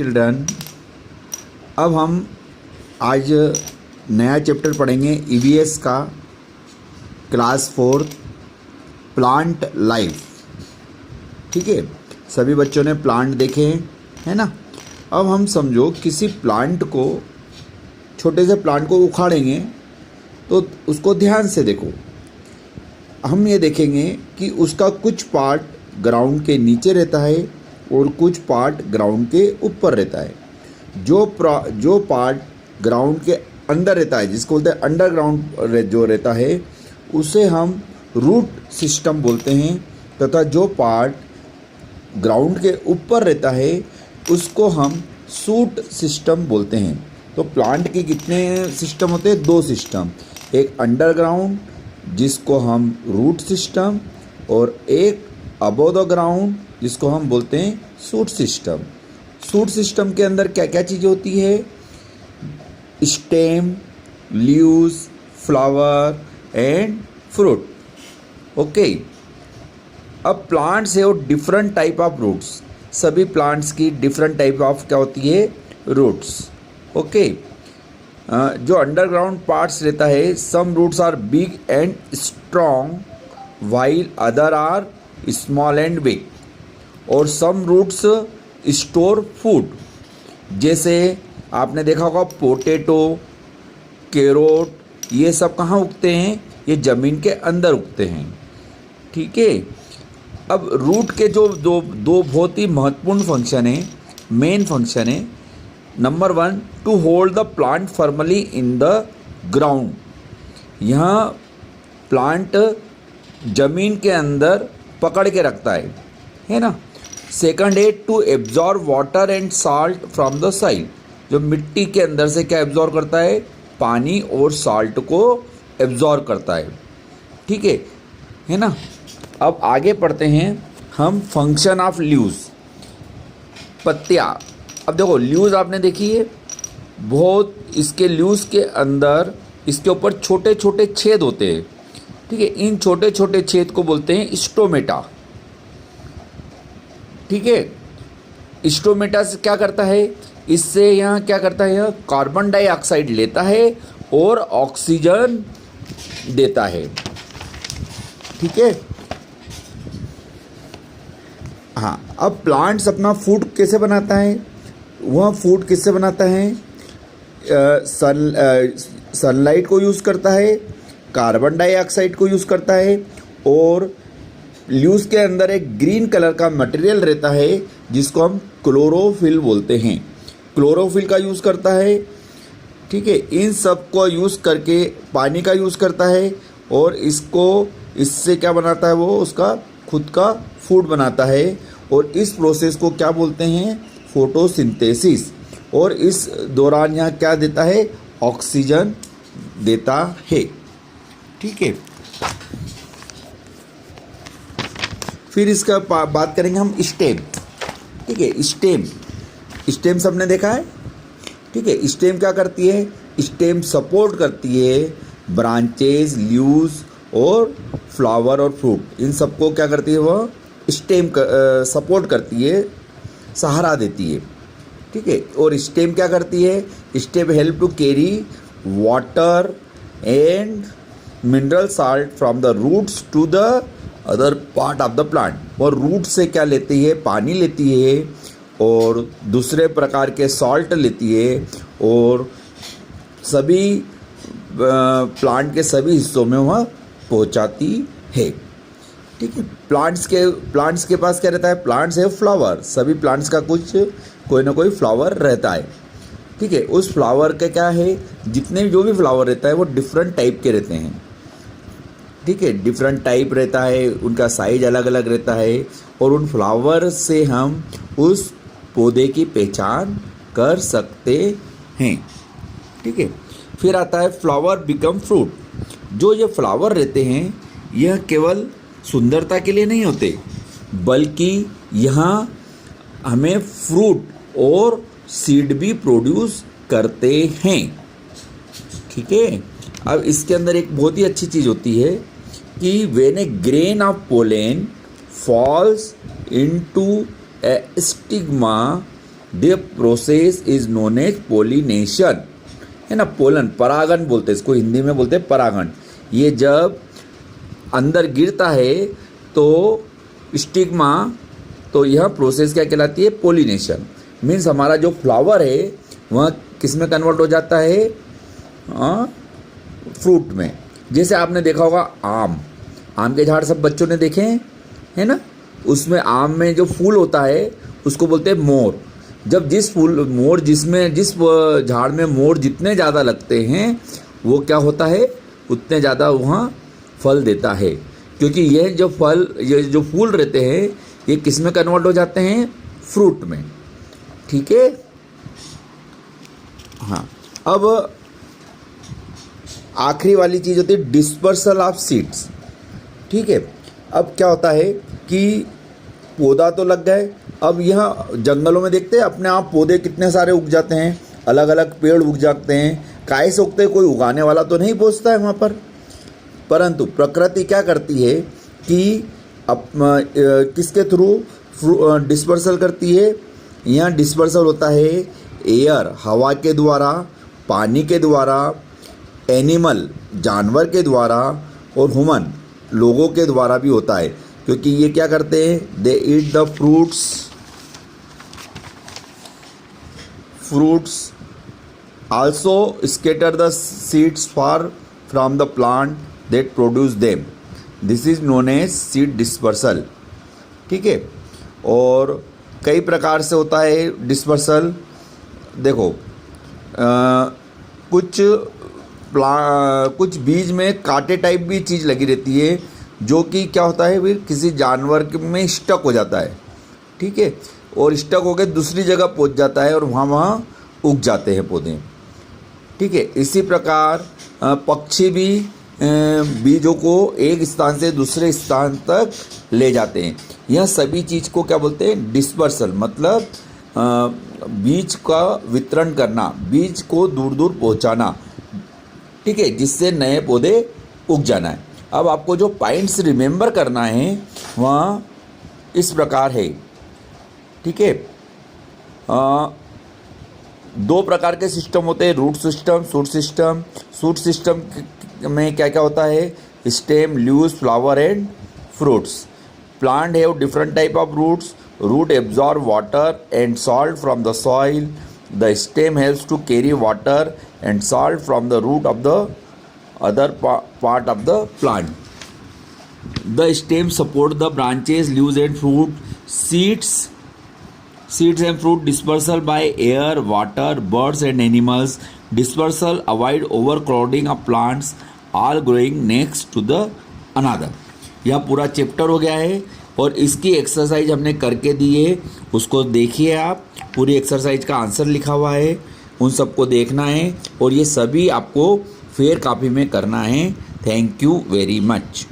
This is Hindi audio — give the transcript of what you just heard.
चिल्ड्रन, अब हम आज नया चैप्टर पढ़ेंगे ईवीएस का, क्लास 4 प्लांट लाइफ। ठीक है, सभी बच्चों ने प्लांट देखे हैं, है ना। अब हम समझो किसी प्लांट को, छोटे से प्लांट को उखाड़ेंगे तो उसको ध्यान से देखो। हम ये देखेंगे कि उसका कुछ पार्ट ग्राउंड के नीचे रहता है और कुछ पार्ट ग्राउंड के ऊपर रहता है। जो पार्ट ग्राउंड के अंदर रहता है, जिसको बोलते हैं अंडरग्राउंड जो रहता है, उसे हम रूट सिस्टम बोलते हैं, तथा जो पार्ट ग्राउंड के ऊपर रहता है उसको हम शूट सिस्टम बोलते हैं। तो प्लांट के कितने सिस्टम होते हैं? 2 सिस्टम, एक अंडरग्राउंड जिसको हम रूट सिस्टम, और एक अबव द ग्राउंड जिसको हम बोलते हैं शूट सिस्टम। शूट सिस्टम के अंदर क्या क्या चीज़ें होती है? Stem, leaves, flower and fruit. Okay, अब प्लांट्स है और डिफरेंट टाइप ऑफ रूट्स। सभी प्लांट्स की डिफरेंट टाइप ऑफ क्या होती है? रूट्स। ओके, जो अंडरग्राउंड पार्ट्स रहता है, some roots are big and strong while other are small and weak, और सम रूट्स स्टोर फूड। जैसे आपने देखा होगा पोटैटो, कैरोट, ये सब कहाँ उगते हैं? ये ज़मीन के अंदर उगते हैं। ठीक है, अब रूट के जो दो बहुत ही महत्वपूर्ण फंक्शन है, मेन फंक्शन है। Number 1, to hold the plant firmly in the ground. यहाँ प्लांट जमीन के अंदर पकड़ के रखता है ना। सेकंड है to absorb water and salt from the soil. जो मिट्टी के अंदर से क्या एब्जॉर्ब करता है? पानी और साल्ट को एब्जॉर्ब करता है। ठीक है ना। अब आगे पढ़ते हैं हम फंक्शन ऑफ लीव्स, पत्तियाँ। अब देखो लीव्स आपने देखी है, बहुत इसके लीव्स के अंदर इसके ऊपर छोटे छोटे छेद होते हैं। ठीक है, इन छोटे छोटे छेद को बोलते हैं स्टोमेटा। ठीक है, स्टोमेटा से क्या करता है? इससे यहाँ क्या करता है? यह कार्बन डाइऑक्साइड लेता है और ऑक्सीजन देता है। ठीक है, हाँ। अब प्लांट्स अपना फूड कैसे बनाता है? वह फूड किससे बनाता है? सनलाइट को यूज़ करता है, कार्बन डाइऑक्साइड को यूज़ करता है, और लीव्स के अंदर एक ग्रीन कलर का मटेरियल रहता है जिसको हम क्लोरोफिल बोलते हैं। क्लोरोफिल का यूज़ करता है। ठीक है, इन सब को यूज़ करके पानी का यूज़ करता है, और इससे क्या बनाता है? वो उसका खुद का फूड बनाता है, और इस प्रोसेस को क्या बोलते हैं? फोटोसिंथेसिस। और इस दौरान यहाँ क्या देता है? ऑक्सीजन देता है। ठीक है, फिर इसका बात करेंगे हम स्टेम। ठीक है, स्टेम सबने देखा है। ठीक है, स्टेम क्या करती है? स्टेम सपोर्ट करती है ब्रांचेज, लीव्स और फ्लावर और फ्रूट। इन सबको क्या करती है? वह स्टेम सपोर्ट करती है, सहारा देती है। ठीक है, और स्टेम क्या करती है? Stem help to carry water and mineral salt from the roots to the other part of the plant. और रूट से क्या लेती है? पानी लेती है, और दूसरे प्रकार के सॉल्ट लेती है, और सभी प्लांट के सभी हिस्सों में वह पहुंचाती है। ठीक है, प्लांट्स के पास क्या रहता है? प्लांट्स है फ्लावर। सभी प्लांट्स का कोई ना कोई फ्लावर रहता है। ठीक है, उस फ्लावर का क्या है? जितने जो भी फ्लावर रहता है वो डिफरेंट टाइप के रहते हैं। ठीक है, डिफरेंट टाइप रहता है, उनका साइज अलग अलग रहता है, और उन फ्लावर से हम उस पौधे की पहचान कर सकते हैं। ठीक है, फिर आता है फ्लावर बिकम फ्रूट। जो ये फ्लावर रहते हैं यह केवल सुंदरता के लिए नहीं होते, बल्कि यहाँ हमें फ्रूट और सीड भी प्रोड्यूस करते हैं। ठीक है, अब इसके अंदर एक बहुत ही अच्छी चीज़ होती है कि when a grain of pollen falls into a stigma the process is known as pollination, है ना। पोलन, परागन बोलते हैं इसको, हिंदी में बोलते हैं परागन। ये जब अंदर गिरता है तो स्टिग्मा, तो यह प्रोसेस क्या कहलाती है, पोलिनेशन। मीन्स हमारा जो फ्लावर है वह किस में कन्वर्ट हो जाता है, फ्रूट में। जैसे आपने देखा होगा आम के झाड़ सब बच्चों ने देखे हैं, है ना। उसमें आम में जो फूल होता है उसको बोलते हैं मोर। जब जिस झाड़ में मोर जितने ज़्यादा लगते हैं वो क्या होता है, उतने ज़्यादा वहाँ फल देता है, क्योंकि ये जो फूल रहते हैं ये किस में कन्वर्ट हो जाते हैं, फ्रूट में। ठीक है। हाँ, अब आखिरी वाली चीज़ होती है डिस्पर्सल ऑफ सीड्स। ठीक है। अब क्या होता है कि पौधा तो लग गए, अब यहाँ जंगलों में देखते हैं अपने आप पौधे कितने सारे उग जाते हैं, अलग अलग पेड़ उग जाते हैं। काहे से उगते हैं, कोई उगाने वाला तो नहीं पहुँचता है वहाँ पर, परंतु प्रकृति क्या करती है कि किसके थ्रू डिस्पर्सल करती है। यहाँ डिस्पर्सल होता है एयर, हवा के द्वारा, पानी के द्वारा, एनिमल, जानवर के द्वारा, और ह्यूमन, लोगों के द्वारा भी होता है। क्योंकि ये क्या करते हैं, they eat the fruits also scatter the seeds far from the plant that produce them, this is known as seed dispersal. ठीक है। और कई प्रकार से होता है डिस्पर्सल। देखो कुछ बीज में कांटे टाइप भी चीज़ लगी रहती है, जो कि क्या होता है, फिर किसी जानवर में स्टक हो जाता है। ठीक है। और स्टक होकर दूसरी जगह पहुंच जाता है और वहाँ उग जाते हैं पौधे। ठीक है। इसी प्रकार पक्षी भी बीजों को एक स्थान से दूसरे स्थान तक ले जाते हैं। यह सभी चीज़ को क्या बोलते हैं, डिस्पर्सल, मतलब बीज का वितरण करना, बीज को दूर दूर पहुंचाना। ठीक है। जिससे नए पौधे उग जाना है। अब आपको जो पॉइंट्स रिमेंबर करना है वह इस प्रकार है। ठीक है। 2 प्रकार के सिस्टम होते हैं, root system, shoot system. Shoot system में क्या क्या होता है, stem, leaves, flower and fruits. Plant have different type of roots. Root absorb water and salt from the soil. The stem helps to carry water and salt from the root of the other part of the plant. The stem support the branches, leaves and fruit. Seeds and fruit dispersal by air, water, birds and animals. Dispersal avoid overcrowding of plants, all growing next to the another. यह पूरा चैप्टर हो गया है और इसकी एक्सरसाइज हमने करके दी है, उसको देखिए आप। पूरी एक्सरसाइज का आंसर लिखा हुआ है, उन सबको देखना है और ये सभी आपको फेयर कॉपी में करना है। Thank you very much.